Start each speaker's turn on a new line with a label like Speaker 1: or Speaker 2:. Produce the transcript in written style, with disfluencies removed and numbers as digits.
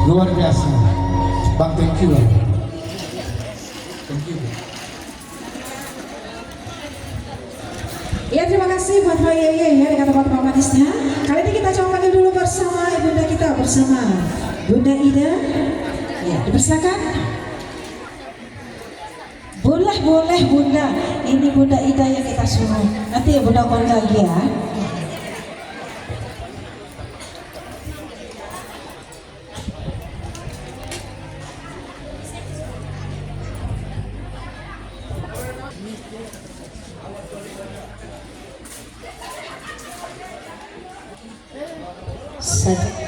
Speaker 1: Luar biasa, Bang, thank you. Thank you.
Speaker 2: Ya, terima kasih buat Mbak Yeye ya dengan teman-teman manisnya. Kali ini kita coba panggil dulu bersama ibunda kita, bersama Bunda Ida. Ya, dipersilakan. Boleh Bunda, ini Bunda Ida yang kita suruh. Nanti ya Bunda call lagi ya. Saja.